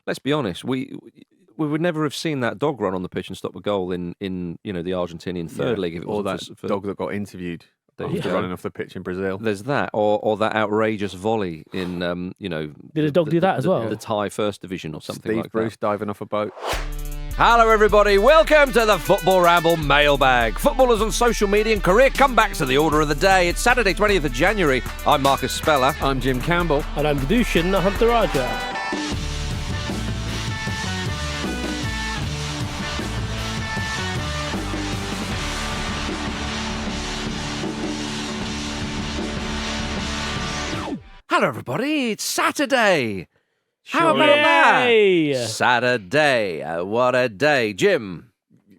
let's be honest, we would never have seen that dog run on the pitch and stop a goal in the Argentinian third league. If it or wasn't that dog that got interviewed after running off the pitch in Brazil. There's that, or that outrageous volley in Did a dog do that as well? The Thai First Division or something Steve like Bruce that. diving off a boat. Hello, everybody. Welcome to the Football Ramble Mailbag. Footballers on social media and career comebacks to the order of the day. It's Saturday, 20th of January. I'm Marcus Speller. I'm Jim Campbell. And I'm Dushin Huntaraja. Hello, everybody. It's Saturday. How Sure. about Yay! that? Saturday. What a day. Jim,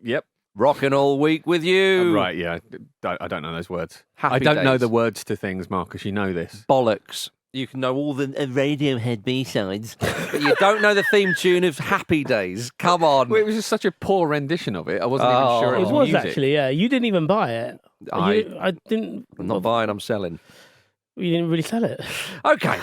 Yep. rocking all week with you. Right, yeah. I don't know those words. Happy I don't know days. the words to things, Marcus. You know this. Bollocks. You can know all the Radiohead B-sides, but you don't know the theme tune of Happy Days. Come on. Well, it was just such a poor rendition of it. I wasn't even sure it It was was music. actually, yeah. You didn't even buy it. I didn't. I'm not buying, I'm selling. You didn't really sell it. Okay,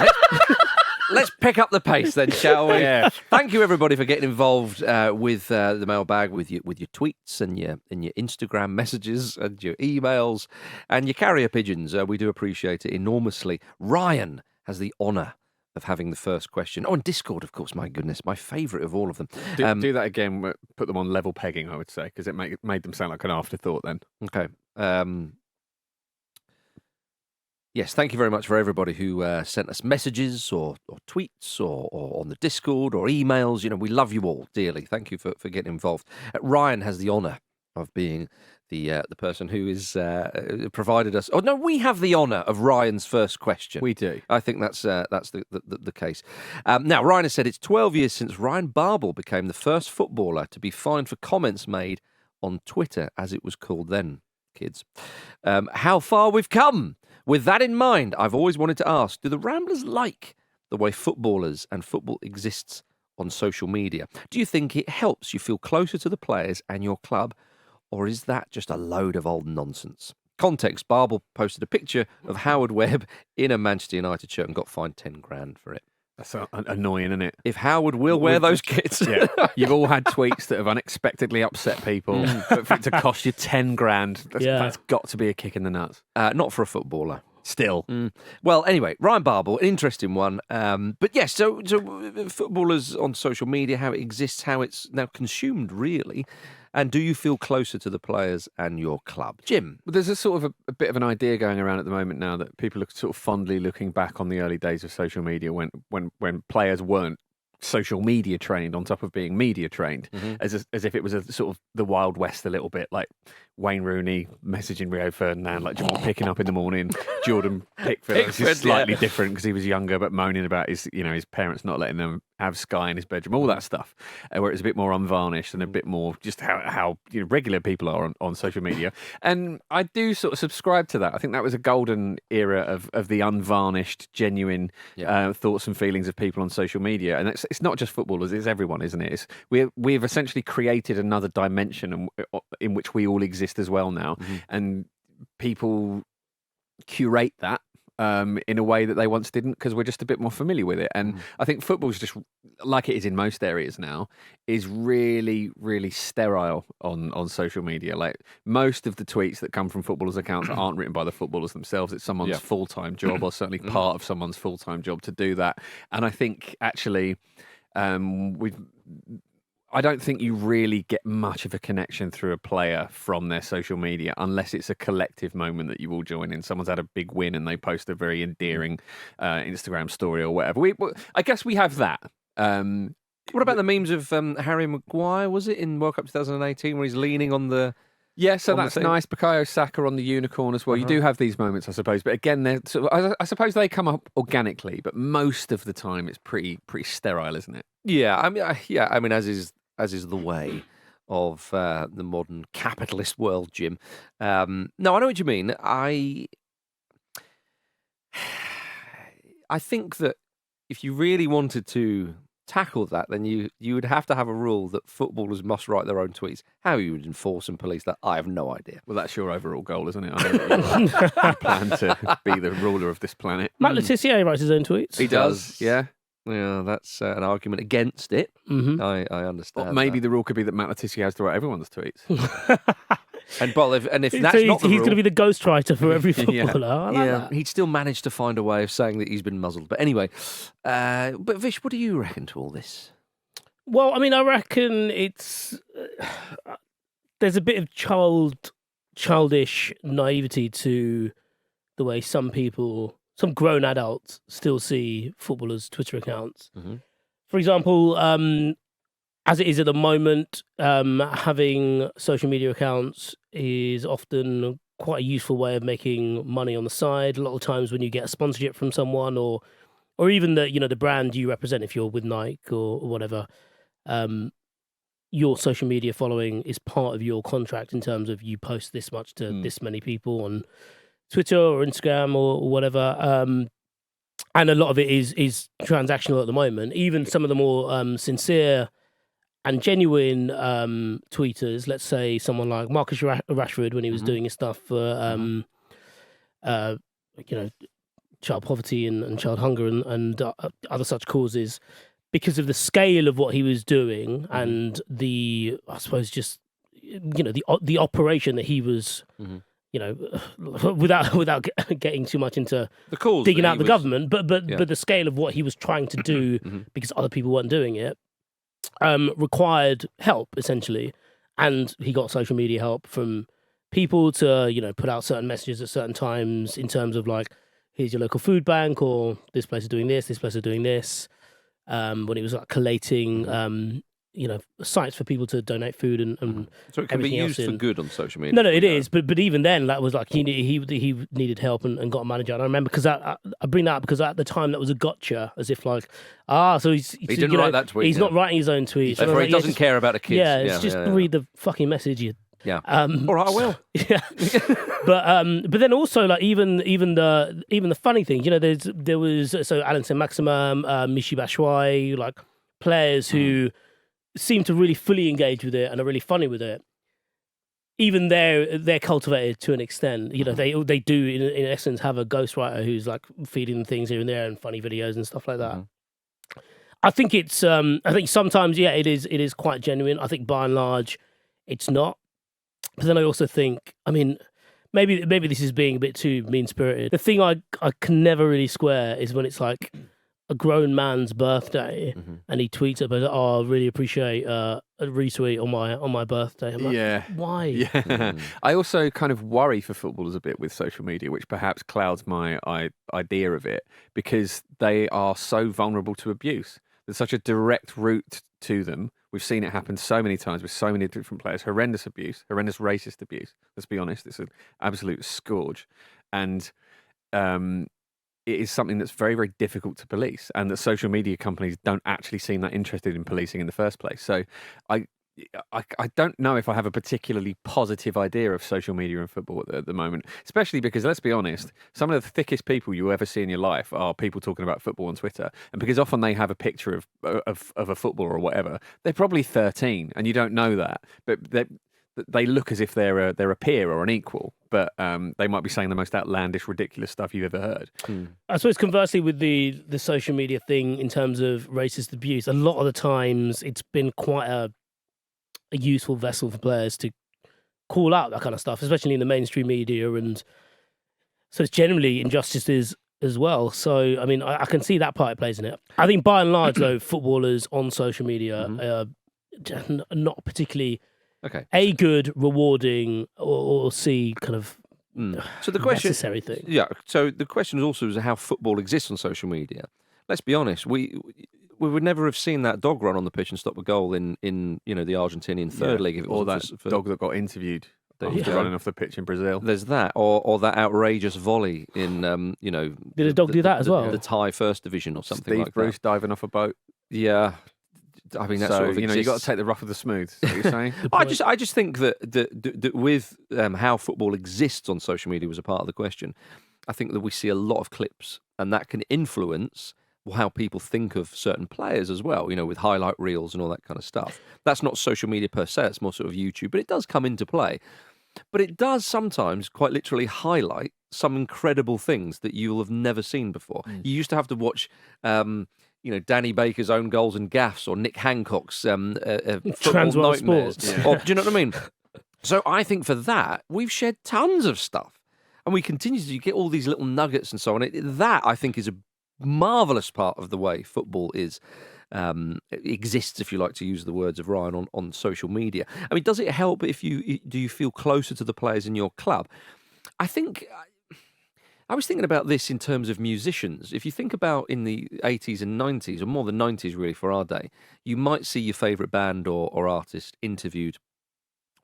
let's pick up the pace then, shall we? Yeah. Thank you, everybody, for getting involved with the mailbag, with your tweets and your Instagram messages and your emails and your carrier pigeons. We do appreciate it enormously. Ryan has the honour of having the first question. Oh, and Discord, of course. My goodness, my favourite of all of them. Do that again. Put them on level pegging, I would say, because it made them sound like an afterthought then. Okay. Yes, thank you very much for everybody who sent us messages or tweets or on the Discord or emails. You know, we love you all dearly. Thank you for getting involved. Ryan has the honour of being the person who is provided us. Oh no, we have the honour of Ryan's first question. We do. I think that's the case. Now, Ryan has said it's 12 years since Ryan Barble became the first footballer to be fined for comments made on Twitter, as it was called then, kids. How far we've come. With that in mind, I've always wanted to ask, do the Ramblers like the way footballers and football exists on social media? Do you think it helps you feel closer to the players and your club, or is that just a load of old nonsense? Context, Barble posted a picture of Howard Webb in a Manchester United shirt and got fined 10 grand for it. That's annoying, isn't it? If Howard will wear those kits. Yeah. You've all had tweets that have unexpectedly upset people, but for it to cost you 10 grand, that's got to be a kick in the nuts. Not for a footballer. Still. Well, anyway, Ryan Barble, an interesting one. But yes, so footballers on social media, how it exists, how it's now consumed, really. And do you feel closer to the players and your club? Jim? Well, there's a sort of a bit of an idea going around at the moment now that people are sort of fondly looking back on the early days of social media when players weren't social media trained on top of being media trained, as if it was a sort of the Wild West a little bit, like Wayne Rooney messaging Rio Ferdinand, like Jamal picking up in the morning, Jordan Pickford was just slightly different because he was younger, but moaning about his parents not letting them have Sky in his bedroom, all that stuff, where it's a bit more unvarnished and a bit more just how regular people are on social media. And I do sort of subscribe to that. I think that was a golden era of the unvarnished, genuine thoughts and feelings of people on social media. And it's not just footballers, it's everyone, isn't it? We've essentially created another dimension in which we all exist as well now. And people curate that in a way that they once didn't because we're just a bit more familiar with it. And I think football's just, like it is in most areas now, is really, really sterile on social media. Like most of the tweets that come from footballers' accounts aren't written by the footballers themselves. It's someone's full-time job or certainly part of someone's full-time job to do that. And I think actually I don't think you really get much of a connection through a player from their social media unless it's a collective moment that you all join in. Someone's had a big win and they post a very endearing Instagram story or whatever. I guess we have that. What about the memes of Harry Maguire, was it, in World Cup 2018, where he's leaning on the... Yeah, so that's nice. Bukayo Saka on the unicorn as well. You do have these moments, I suppose. But again, I suppose they come up organically, but most of the time it's pretty sterile, isn't it? Yeah, I mean, as is the way of the modern capitalist world, Jim. No, I know what you mean. I think that if you really wanted to tackle that, then you would have to have a rule that footballers must write their own tweets. How you would enforce and police that, I have no idea. Well, that's your overall goal, isn't it? I know that you plan to be the ruler of this planet. Matt Le Tissier writes his own tweets. He does, yeah. Yeah, that's an argument against it. Mm-hmm. I understand. Or maybe that. the rule could be that Matt Letizia has to write everyone's tweets. And if So that's not the he's rule, going to be the ghostwriter for every footballer. I like that. he'd still manage to find a way of saying that he's been muzzled. But anyway, but Vish, what do you reckon to all this? Well, I mean, I reckon it's there's a bit of childish naivety to the way some grown adults still see footballers' Twitter accounts. Mm-hmm. For example, as it is at the moment, having social media accounts is often quite a useful way of making money on the side. A lot of times when you get a sponsorship from someone or even the brand you represent, if you're with Nike or whatever, your social media following is part of your contract in terms of you post this much to this many people on Twitter or Instagram or whatever. And a lot of it is transactional at the moment. Even some of the more sincere and genuine tweeters, let's say someone like Marcus Rashford when he was doing his stuff for child poverty and child hunger and other such causes, because of the scale of what he was doing and the, I suppose, just the operation that he was, without getting too much into The cause digging that out he the was- government, but the scale of what he was trying to do because other people weren't doing it required help essentially, and he got social media help from people to put out certain messages at certain times in terms of like, here's your local food bank, or this place is doing this place is doing this. When he was like collating sites for people to donate food and So it can be everything else used for in. good on social media. No, it is, but even then, that was like he needed help and got a manager. And I remember because I bring that up because at the time that was a gotcha, as if like, so he didn't write that tweet. He's not writing his own tweets. Therefore, he doesn't care about the kids. Yeah, just read the fucking message. Yeah. All right, I will. Yeah, but then also like even the funny thing, there was Alan Saint-Maximin, Michy Batshuayi, like players who seem to really fully engage with it and are really funny with it. Even they're cultivated to an extent. They do in essence have a ghostwriter who's like feeding them things here and there and funny videos and stuff like that. I think it's I think sometimes it is quite genuine. I think by and large it's not. But then I also think, I mean, maybe this is being a bit too mean-spirited. The thing I can never really square is when it's like a grown man's birthday and he tweets about, I really appreciate a retweet on my birthday. I'm like, why? Yeah. I also kind of worry for footballers a bit with social media, which perhaps clouds my idea of it, because they are so vulnerable to abuse. There's such a direct route to them. We've seen it happen so many times with so many different players. Horrendous abuse, horrendous racist abuse. Let's be honest, it's an absolute scourge. And it is something that's very, very difficult to police, and that social media companies don't actually seem that interested in policing in the first place. So I don't know if I have a particularly positive idea of social media and football at the moment, especially because, let's be honest, some of the thickest people you ever see in your life are people talking about football on Twitter. And because often they have a picture of a footballer or whatever, they're probably 13 and you don't know that, but they look as if they're a peer or an equal, but they might be saying the most outlandish, ridiculous stuff you've ever heard. I suppose conversely with the social media thing in terms of racist abuse, a lot of the times it's been quite a useful vessel for players to call out that kind of stuff, especially in the mainstream media, and so it's generally injustices as well. So I mean, I can see that part it plays in it. I think by and large, though, footballers on social media are not particularly good, rewarding, or C kind of so the question, necessary thing. Yeah. So the question is also how football exists on social media. Let's be honest, we would never have seen that dog run on the pitch and stop a goal in the Argentinian third league. If it or wasn't that dog that got interviewed after running off the pitch in Brazil. There's that, or that outrageous volley in Did a dog do that as well? The Thai First Division or something Steve like Bruce that. diving off a boat. Yeah. I mean, that So sort of you got to exists. take the rough with the smooth. Is that what you're saying? I just think that with how football exists on social media was a part of the question. I think that we see a lot of clips, and that can influence how people think of certain players as well. With highlight reels and all that kind of stuff. That's not social media per se; it's more sort of YouTube, but it does come into play. But it does sometimes quite literally highlight some incredible things that you'll have never seen before. You used to have to watch. Danny Baker's own goals and gaffes, or Nick Hancock's football Transworld nightmares. Sports. Or, do you know what I mean? So I think for that, we've shared tons of stuff. And we continue to get all these little nuggets and so on. That, I think, is a marvellous part of the way football exists, if you like to use the words of Ryan, on social media. I mean, does it help do you feel closer to the players in your club? I think... I was thinking about this in terms of musicians. If you think about in the 80s and 90s, or more the 90s really for our day, you might see your favourite band or artist interviewed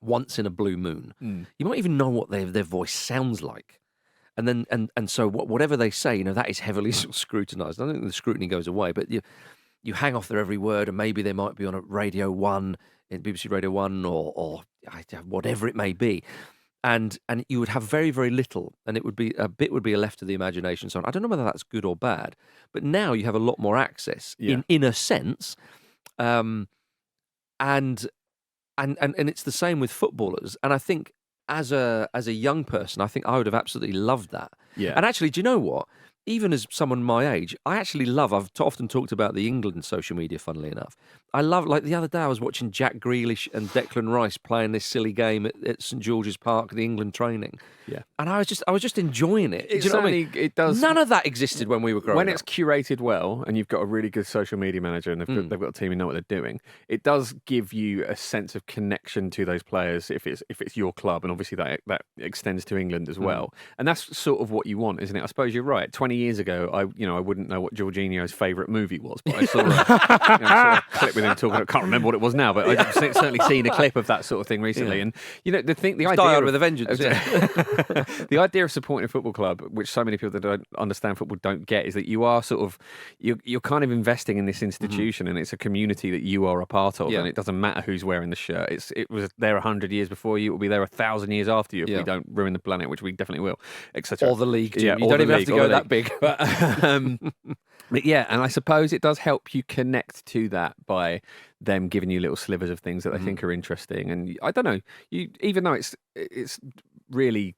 once in a blue moon. You might even know what their voice sounds like. And then and so whatever they say, that is heavily sort of scrutinised. I don't think the scrutiny goes away, but you hang off their every word, and maybe they might be on a Radio 1, in BBC Radio 1 or whatever it may be. And you would have very, very little, and it would be left to the imagination. So I don't know whether that's good or bad, but now you have a lot more access in a sense, and it's the same with footballers. And I think as a young person, I think I would have absolutely loved that. Yeah. And actually, do you know what? Even as someone my age, I actually love, I've often talked about the England social media, funnily enough. I love, like the other day, I was watching Jack Grealish and Declan Rice playing this silly game at St George's Park, the England training. Yeah. And I was just enjoying it. Do you know what I mean? It does. None of that existed when we were growing up. When it's curated well, and you've got a really good social media manager, and they've got a team who know what they're doing, it does give you a sense of connection to those players if it's your club, and obviously that extends to England as well. And that's sort of what you want, isn't it? I suppose you're right. 20 years ago, I wouldn't know what Jorginho's favourite movie was, but I saw a clip with him talking. I can't remember what it was now, but I've certainly seen a clip of that sort of thing recently. And the idea Die with a vengeance. The idea of supporting a football club, which so many people that don't understand football don't get, is that you are you're kind of investing in this institution, and it's a community that you are a part of, and it doesn't matter who's wearing the shirt. It was there 100 years before you. It will be there 1,000 years after you if we don't ruin the planet, which we definitely will, etc. Or the league. Jim. Yeah, you don't even have to go that big. But yeah, and I suppose it does help you connect to that by them giving you little slivers of things that they think are interesting. And I don't know, even though it's really,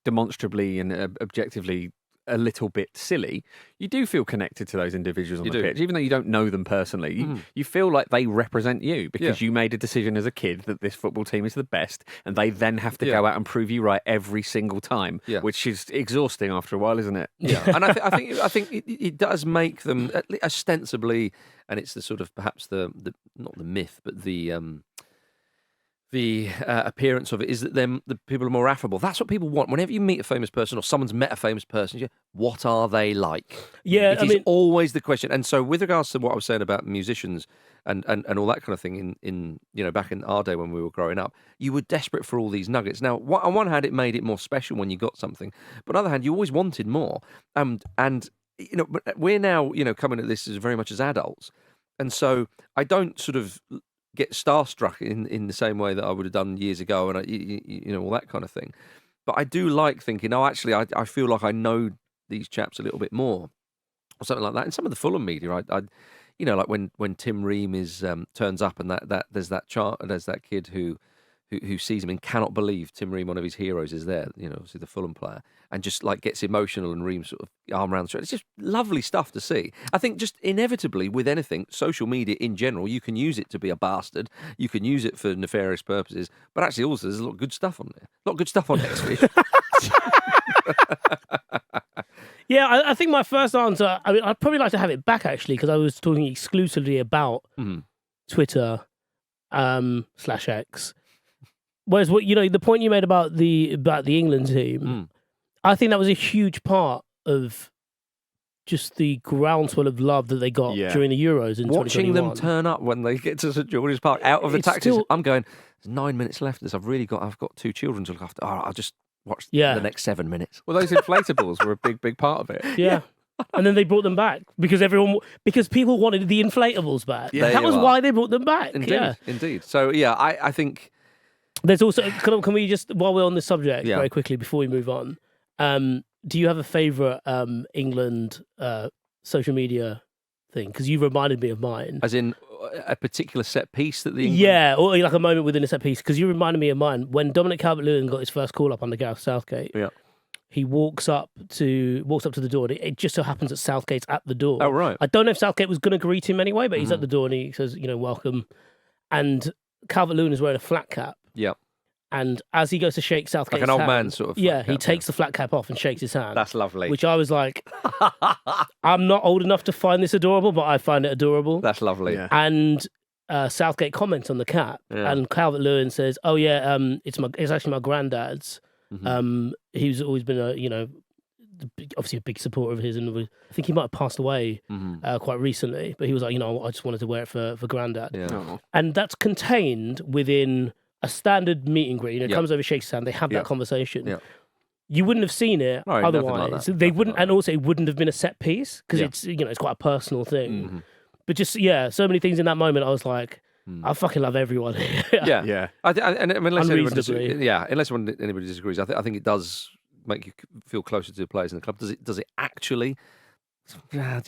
demonstrably and objectively a little bit silly, you do feel connected to those individuals on the pitch, even though you don't know them personally. You feel like they represent you because you made a decision as a kid that this football team is the best, and they then have to go out and prove you right every single time, which is exhausting after a while, isn't it? Yeah, and I think it does make them ostensibly, and it's the sort of perhaps the not the myth, but the appearance of it is that the people are more affable. That's what people want. Whenever you meet a famous person or someone's met a famous person, you go, what are they like? Yeah, it is always the question. And so with regards to what I was saying about musicians and all that kind of thing in back in our day when we were growing up, you were desperate for all these nuggets. Now, on one hand, it made it more special when you got something, but on the other hand, you always wanted more. And we're now coming at this as very much as adults, and so I don't sort of get starstruck in the same way that I would have done years ago, and all that kind of thing. But I do like thinking, actually, I feel like I know these chaps a little bit more, or something like that. And some of the Fulham media, like when Tim Ream turns up, and that there's that chart, and there's that kid who sees him and cannot believe Tim Ream, one of his heroes, is there. Obviously the Fulham player, and just like gets emotional, and Ream sort of arm around the shoulder. It's just lovely stuff to see. I think just inevitably with anything, social media in general, you can use it to be a bastard. You can use it for nefarious purposes, but actually also there's a lot of good stuff on there. A lot of good stuff on there, Vish. Yeah, I think my first answer, I'd probably like to have it back actually, because I was talking exclusively about Twitter /X. Whereas the point you made about the England team, I think that was a huge part of just the groundswell of love that they got during the Euros in 2021. Watching them turn up when they get to St George's Park out of the taxis, I'm going, there's 9 minutes left. I've got 2 children to look after. I'll just watch the next 7 minutes. Well, those inflatables were a big part of it. Yeah. And then they brought them back because people wanted the inflatables back. Yeah, that was why they brought them back. Indeed. So I think there's also can we just, while we're on this subject very quickly before we move on, do you have a favourite England social media thing? Because you reminded me of mine. As in a particular set piece that the England... Yeah, or like a moment within a set piece. Because you reminded me of mine when Dominic Calvert-Lewin got his first call up under Gareth Southgate. Yeah. he walks up to the door, and it just so happens that Southgate's at the door. Oh, right. I don't know if Southgate was going to greet him anyway, but he's Mm-hmm. at the door and he says, welcome. And Calvert-Lewin is wearing a flat cap. Yeah. And as he goes to shake Southgate's Like an old hand, man sort of flat yeah, he cap, takes the flat cap off and shakes his hand. That's lovely. Which I was like, I'm not old enough to find this adorable, but I find it adorable. That's lovely. Yeah. And Southgate comments on the cap, Yeah. and Calvert-Lewin says, "Oh yeah, it's actually my granddad's. Mm-hmm. He's always been obviously a big supporter of his, and I think he might have passed away quite recently. But he was like, I just wanted to wear it for granddad, Yeah. Oh. and that's contained within a standard meet and greet. Yeah. Comes over, shakes his hand, they have Yeah. that conversation. Yeah. You wouldn't have seen it No, nothing like otherwise. that. They Nothing wouldn't, like and that. also it wouldn't have been a set piece because Yeah. it's it's quite a personal thing. Mm-hmm. But just so many things in that moment. I was like, I fucking love everyone here. Yeah. Yeah. Unless anyone Unreasonably. anybody disagrees, I think it does make you feel closer to the players in the club. Does it actually? I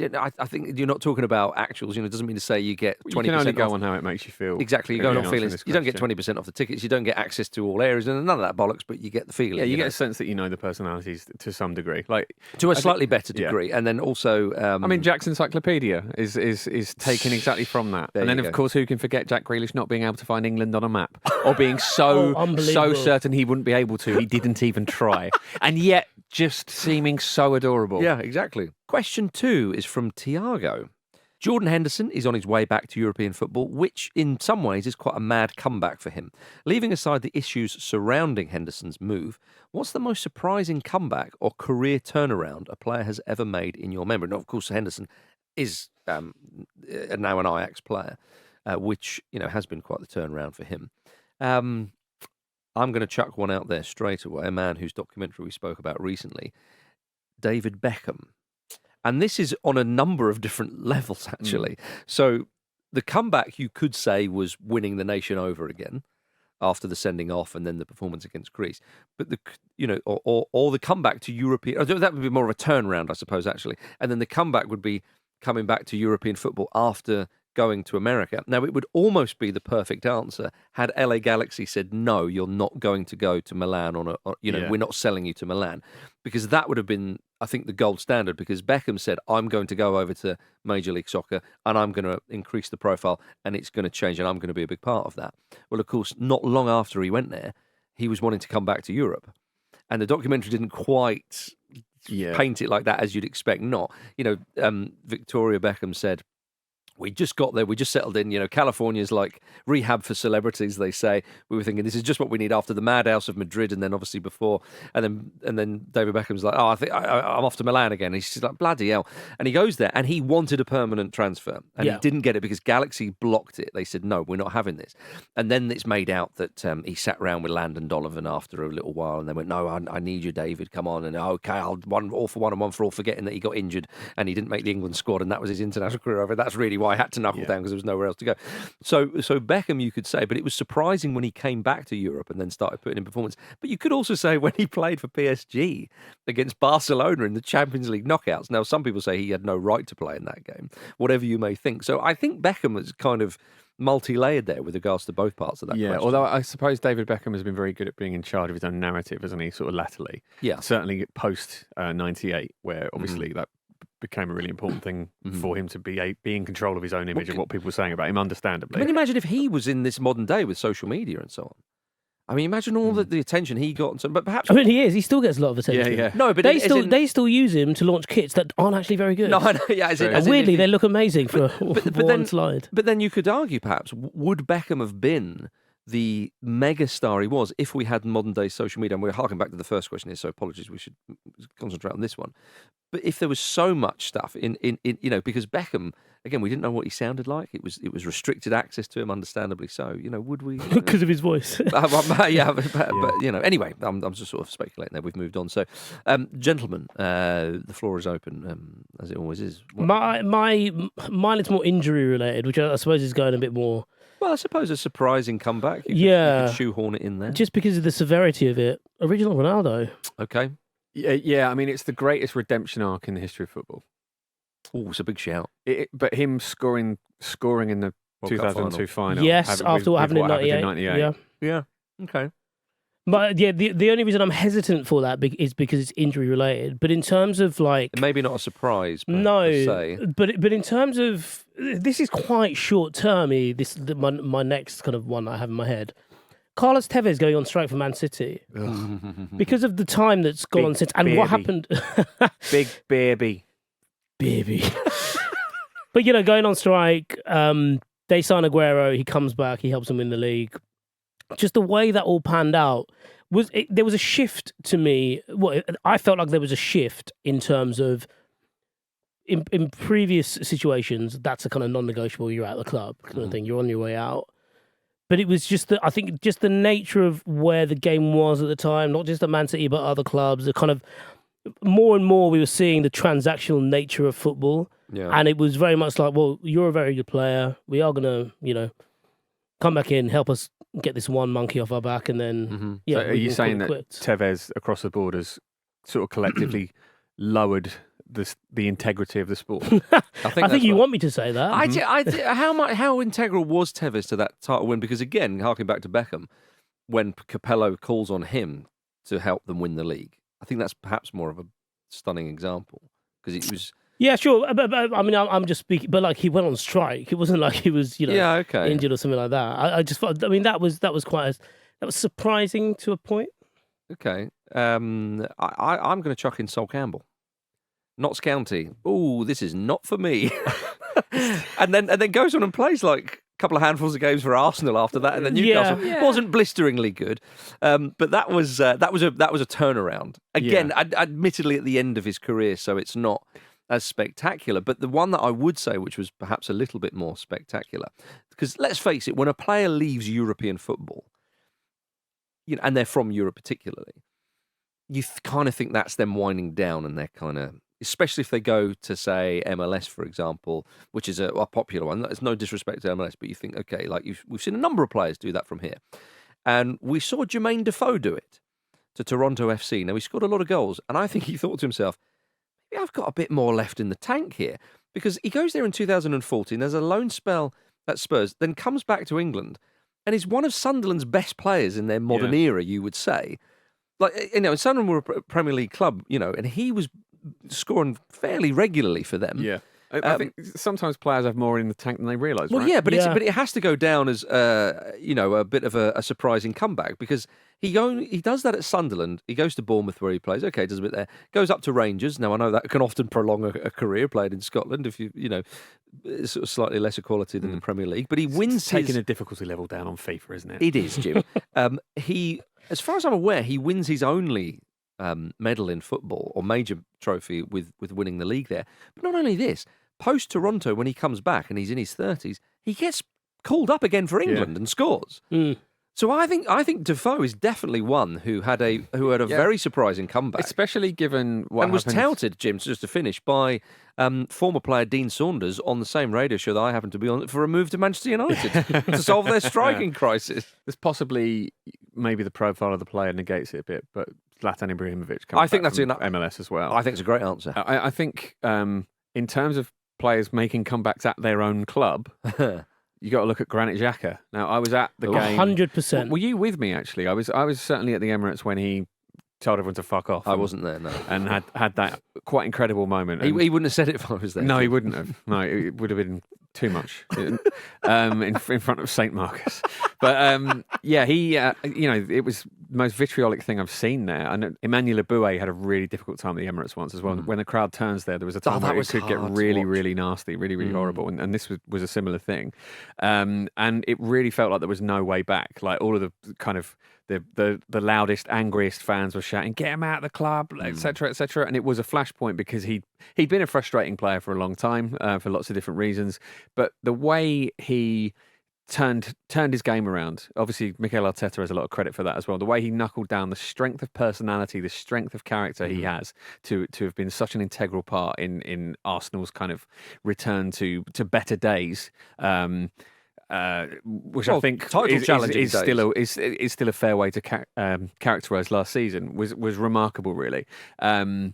think you're not talking about actuals. It doesn't mean to say you get 20%. You can only go off. on how it makes you feel. Exactly, you're Really not feeling. answering this You don't get question. 20% off the tickets. You don't get access to all areas, and none of that bollocks. But you get the feeling. Yeah, you get know, a sense that you know the personalities to some degree. Like to a I think- slightly better yeah. degree, and then also. I mean, Jack's Encyclopedia is taken exactly from that. There And then, you of go. course, who can forget Jack Grealish not being able to find England on a map or being so unbelievable. certain he wouldn't be able to, he didn't even try, and yet just seeming so adorable. Yeah, exactly. Question 2 is from Tiago. Jordan Henderson is on his way back to European football, which in some ways is quite a mad comeback for him. Leaving aside the issues surrounding Henderson's move, what's the most surprising comeback or career turnaround a player has ever made in your memory? Now, of course, Henderson is now an Ajax player, which has been quite the turnaround for him. I'm going to chuck one out there straight away, a man whose documentary we spoke about recently, David Beckham. And this is on a number of different levels, actually. So the comeback, you could say, was winning the nation over again after the sending off and then the performance against Greece. But or the comeback to European, that would be more of a turnaround, I suppose, actually. And then the comeback would be coming back to European football after going to America. Now, it would almost be the perfect answer had LA Galaxy said, no, you're not going to go to Milan we're not selling you to Milan, because that would have been, I think, the gold standard, because Beckham said, I'm going to go over to Major League Soccer and I'm going to increase the profile and it's going to change and I'm going to be a big part of that. Well, of course, not long after he went there, he was wanting to come back to Europe. And the documentary didn't quite paint it like that, as you'd expect not. Victoria Beckham said, we just got there. We just settled in. California's like rehab for celebrities, they say. We were thinking this is just what we need after the madhouse of Madrid, and then obviously before, and then David Beckham's like, I think I'm off to Milan again. And he's just like, bloody hell. And he goes there, and he wanted a permanent transfer, and he didn't get it because Galaxy blocked it. They said, no, we're not having this. And then it's made out that he sat around with Landon Donovan after a little while, and they went, no, I need you, David. Come on, and okay, I'll one all for one and one for all, forgetting that he got injured and he didn't make the England squad, and that was his international career over. That's really why I had to knuckle down, because there was nowhere else to go. So Beckham, you could say, but it was surprising when he came back to Europe and then started putting in performance. But you could also say when he played for PSG against Barcelona in the Champions League knockouts. Now, some people say he had no right to play in that game, whatever you may think. So I think Beckham was kind of multi-layered there with regards to both parts of that question. Although I suppose David Beckham has been very good at being in charge of his own narrative, hasn't he, sort of latterly? Yeah. Certainly post 98, where obviously that became a really important thing for him to be in control of his own image of what people were saying about him, understandably. I mean, imagine if he was in this modern day with social media and so on. I mean, imagine all the attention he got. And so, but perhaps... I mean, he is. He still gets a lot of attention. Yeah. No, but they still use him to launch kits that aren't actually very good. No, I know, yeah. And weirdly, they look amazing for one slide. But then you could argue, perhaps, would Beckham have been the megastar he was if we had modern day social media? And we're harking back to the first question here, so apologies, we should concentrate on this one. But if there was so much stuff in because Beckham, again, we didn't know what he sounded like. It was restricted access to him, understandably so. Would we? Because of his voice. But anyway, I'm just sort of speculating there. We've moved on. So, gentlemen, the floor is open, as it always is. Mine is more injury related, which I suppose is going a bit more. Well, I suppose a surprising comeback. You could shoehorn it in there. Just because of the severity of it. Original Ronaldo. Okay. Yeah, I mean, it's the greatest redemption arc in the history of football. Oh, it's a big shout. But him scoring in the World Cup 2002 final. Yes, after what happened in 98. Yeah. Okay. But yeah, the only reason I'm hesitant for that is because it's injury related. But in terms of like, Maybe not a surprise. But no, per se. but in terms of this is quite short termy. My next kind of one I have in my head. Carlos Tevez going on strike for Man City because of the time that's gone on since, and what happened. Big baby. But going on strike. They sign Aguero. He comes back. He helps them win the league. Just the way that all panned out there was a shift to me. Well, I felt like there was a shift in terms of in previous situations. That's a kind of non-negotiable. You're out of the club kind of thing. You're on your way out. But it was just I think just the nature of where the game was at the time, not just at Man City, but other clubs. The kind of more and more we were seeing the transactional nature of football. Yeah. And it was very much like, well, you're a very good player. We are going to, come back in, help us get this one monkey off our back. And then, So are you saying that Tevez across the board has sort of collectively lowered the integrity of the sport? I think you want me to say that. How integral was Tevez to that title win? Because again, harking back to Beckham, when Capello calls on him to help them win the league, I think that's perhaps more of a stunning example because it was. Yeah, sure. But I mean, I'm just speaking. But like, he went on strike. It wasn't like he was, injured or something like that. I just thought. I mean, that was quite. That was surprising to a point. Okay. I'm going to chuck in Sol Campbell. Notts County. Oh, this is not for me. and then goes on and plays like a couple of handfuls of games for Arsenal after that, and then Newcastle wasn't blisteringly good, but that was a turnaround. Again, admittedly at the end of his career, so it's not as spectacular. But the one that I would say, which was perhaps a little bit more spectacular, because let's face it, when a player leaves European football, and they're from Europe particularly, you kind of think that's them winding down, and they're kind of. Especially if they go to, say, MLS, for example, which is a popular one. There's no disrespect to MLS, but you think, okay, like we've seen a number of players do that from here. And we saw Jermaine Defoe do it to Toronto FC. Now, he scored a lot of goals, and I think he thought to himself, maybe I've got a bit more left in the tank here. Because he goes there in 2014, there's a loan spell at Spurs, then comes back to England, and he's one of Sunderland's best players in their modern era, you would say. Like, Sunderland were a Premier League club, and he was scoring fairly regularly for them. Yeah. I think sometimes players have more in the tank than they realise, well, right? yeah, but it has to go down as a bit of a surprising comeback because he does that at Sunderland. He goes to Bournemouth where he plays. Okay, does a bit there. Goes up to Rangers. Now I know that can often prolong a career played in Scotland if it's sort of slightly lesser quality than the Premier League. But he wins. Taking a difficulty level down on FIFA, isn't it? It is, Jim. As far as I'm aware, he wins his only medal in football or major trophy with winning the league there. But not only this, post Toronto, when he comes back and he's in his 30s, he gets called up again for England and scores. So I think Defoe is definitely one who had a very surprising comeback, especially given what was touted, Jim, just to finish, by former player Dean Saunders on the same radio show that I happen to be on for a move to Manchester United to solve their striking crisis. There's possibly maybe the profile of the player negates it a bit, but Zlatan Ibrahimovic. I think that's enough. MLS as well. I think it's a great answer. I think in terms of players making comebacks at their own club. You got to look at Granit Xhaka. Now, I was at the game. 100%. Were you with me, actually? I was certainly at the Emirates when he told everyone to fuck off. I wasn't there, no. And had that quite incredible moment. He wouldn't have said it if I was there. No, he wouldn't have. No, it would have been too much in front of St. Marcus. But, he, it was the most vitriolic thing I've seen there. And Emmanuel Adebayor had a really difficult time at the Emirates once as well. When the crowd turns there was a time where it could get really, really nasty, really, really horrible. And this was a similar thing. And it really felt like there was no way back. Like all of the kind of the loudest, angriest fans were shouting, "Get him out of the club," etc., etc. And it was a flashpoint because he'd been a frustrating player for a long time for lots of different reasons. But the way he turned his game around, obviously Mikel Arteta has a lot of credit for that as well. The way he knuckled down the strength of personality, the strength of character he has to have been such an integral part in Arsenal's kind of return to better days. Which I think is still a fair way to characterise last season was remarkable, really. In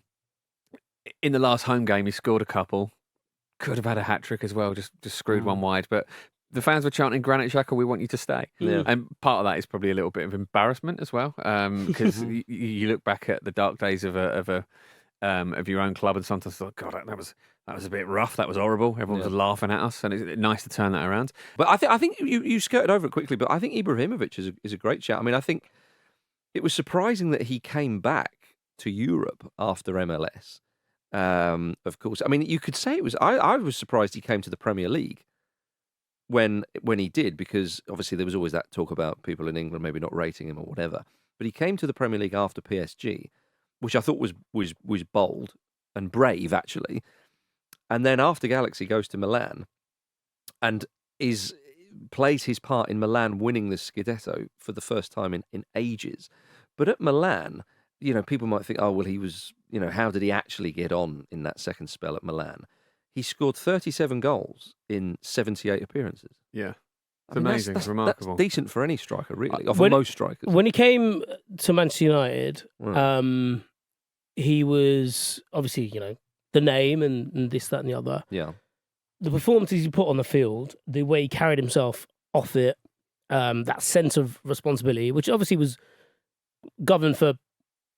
the last home game, he scored a couple. Could have had a hat trick as well, just screwed one wide. But the fans were chanting "Granit Xhaka, we want you to stay." Yeah. And part of that is probably a little bit of embarrassment as well, because you look back at the dark days of your own club, and sometimes thought, God, that was a bit rough. That was horrible. Everyone was laughing at us, and it's nice to turn that around. But I think you skirted over it quickly. But I think Ibrahimovic is a great shout. I mean, I think it was surprising that he came back to Europe after MLS. Of course, I mean, you could say it was. I was surprised he came to the Premier League when he did, because obviously there was always that talk about people in England maybe not rating him or whatever. But he came to the Premier League after PSG, which I thought was bold and brave, actually. And then after Galaxy goes to Milan and plays his part in Milan winning the Scudetto for the first time in ages. But at Milan, people might think, oh, well, he was, how did he actually get on in that second spell at Milan? He scored 37 goals in 78 appearances. Yeah. It's amazing. It's remarkable. That's decent for any striker, really, or for most strikers. When he came to Manchester United, he was obviously, the name and this, that, and the other. Yeah. The performances he put on the field, the way he carried himself off it, that sense of responsibility, which obviously was governed for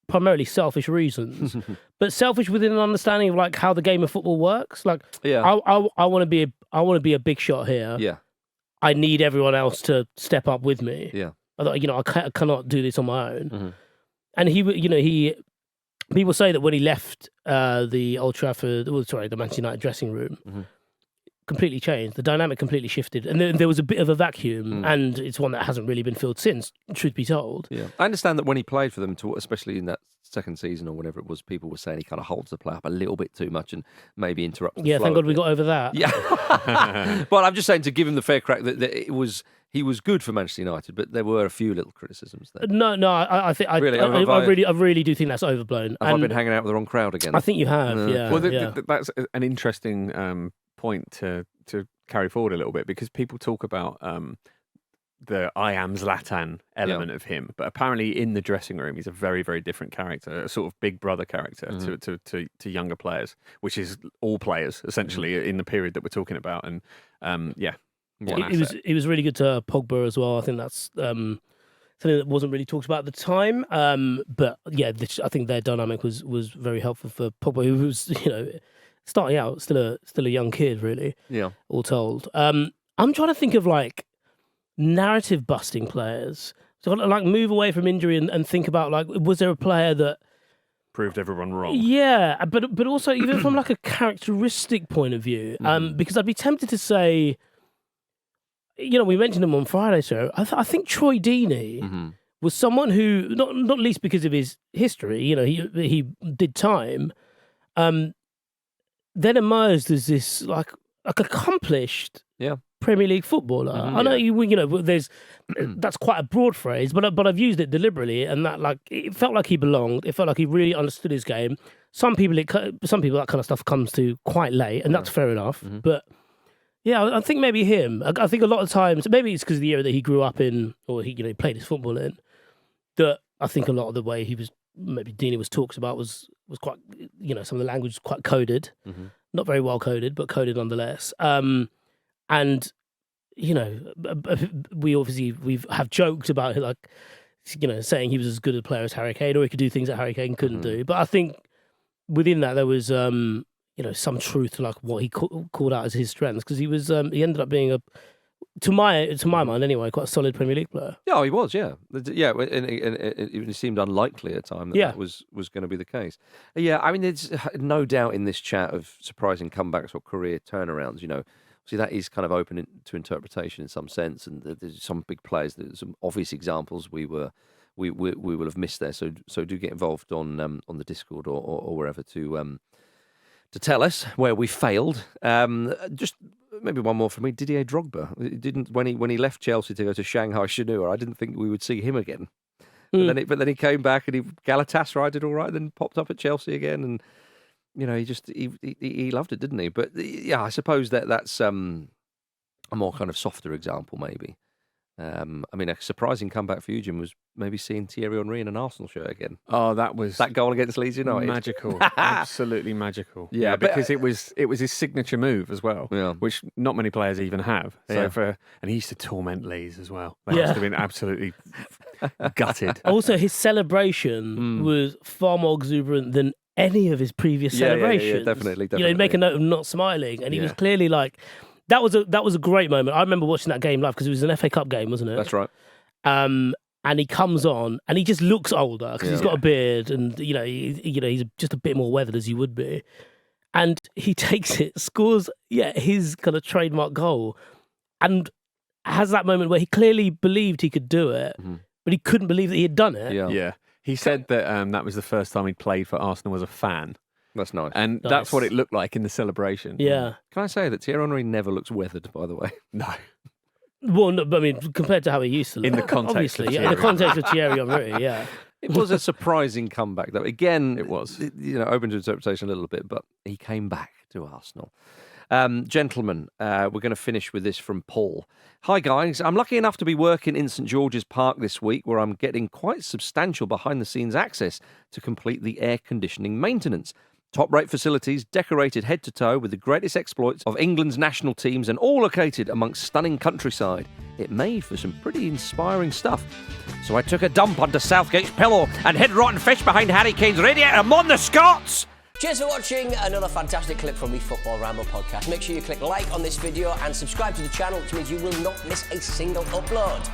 primarily selfish reasons, but selfish within an understanding of like how the game of football works. Like, I want to be a big shot here. Yeah. I need everyone else to step up with me. Yeah. I cannot do this on my own. And people say that when he left the Old Trafford, the Manchester United dressing room, completely changed. The dynamic completely shifted, and then there was a bit of a vacuum, and it's one that hasn't really been filled since, truth be told. Yeah, I understand that when he played for them, especially in that second season or whatever it was, people were saying he kind of holds the play up a little bit too much and maybe interrupts the flow thank God we got over that. Yeah. But I'm just saying, to give him the fair crack, that he was good for Manchester United, but there were a few little criticisms there. No, I think I really do think that's overblown. Have I been hanging out with the wrong crowd again? I think you have. Yeah. Well, that's an interesting point to carry forward a little bit, because people talk about the I am Zlatan element of him, but apparently in the dressing room he's a very, very different character, a sort of big brother character to younger players, which is all players essentially in the period that we're talking about. And it was really good to Pogba as well. I think that's something that wasn't really talked about at the time. But yeah, I think their dynamic was very helpful for Pogba, who was starting out still a young kid, really. Yeah, all told. I'm trying to think of like narrative busting players. So like move away from injury and think about like, was there a player that proved everyone wrong? Yeah, but also even from like a characteristic point of view, because I'd be tempted to say, we mentioned him on Friday's show. I think Troy Deeney was someone who, not least because of his history, he did time, then emerged as this like accomplished Premier League footballer. I know there's that's quite a broad phrase, but I've used it deliberately, and that like it felt like he belonged. It felt like he really understood his game. Some people that kind of stuff comes to quite late, and that's fair enough. But yeah, I think maybe him. I think a lot of times, maybe it's because of the era that he grew up in, or he played his football in. That I think a lot of the way Deeney was talked about was quite, some of the language was quite coded, not very well coded, but coded nonetheless. And we have joked about it, like saying he was as good a player as Harry Kane, or he could do things that Harry Kane couldn't do. But I think within that there was some truth to like what he called out as his strengths, because he ended up being to my mind anyway, quite a solid Premier League player. Yeah, he was. Yeah, and it seemed unlikely at the time that was going to be the case. Yeah, I mean, there's no doubt in this chat of surprising comebacks or career turnarounds. See, that is kind of open to interpretation in some sense, and there's some big players. There's some obvious examples we will have missed there. So do get involved on the Discord or wherever to tell us where we failed. Just maybe one more for me. Didier Drogba when he left Chelsea to go to Shanghai Shenhua, I didn't think we would see him again. But then he came back and Galatasaray did all right. Then popped up at Chelsea again, and he loved it, didn't he? But yeah, I suppose that's a more kind of softer example, maybe. I mean, a surprising comeback for you, Jim, was maybe seeing Thierry Henry in an Arsenal shirt again. Oh, that was That goal against Leeds United. magical, absolutely magical. Yeah, but- because it was his signature move as well, Yeah. which not many players even have. So Yeah. and he used to torment Leeds as well. They Yeah. must have been absolutely gutted. Also, his celebration was far more exuberant than any of his previous Yeah, celebrations. definitely. You know, he'd make a note of not smiling, and he was Yeah. clearly like, that was a great moment. I remember watching that game live because it was an FA Cup game, wasn't it? That's right. And he comes on, and he just looks older because he's got a beard, and he's just a bit more weathered as he would be. And he takes it, scores, his kind of trademark goal, and has that moment where he clearly believed he could do it, but he couldn't believe that he had done it. Yeah. Yeah, he said that that was the first time he'd played for Arsenal as a fan, That's nice. and that's what it looked like in the celebration. Yeah. Can I say that Thierry Henry never looks weathered, by the way? No, Well, no, but I mean, compared to how he used to look. In the context of obviously, in the Thierry. context of Thierry Henry, yeah. It was a surprising comeback, though. Again, It was. Open to interpretation a little bit, but he came back to Arsenal. Gentlemen, we're going to finish with this from Paul. Hi, guys. I'm lucky enough to be working in St George's Park this week, where I'm getting quite substantial behind-the-scenes access to complete the air conditioning maintenance. Top-rate facilities, decorated head to toe with the greatest exploits of England's national teams, and all located amongst stunning countryside. It made for some pretty inspiring stuff. So I took a dump onto Southgate's pillow and hid rotten fish behind Harry Kane's radiator. I'm on the Scots! Cheers for watching another fantastic clip from the Football Ramble podcast. Make sure you click like on this video and subscribe to the channel, which means you will not miss a single upload.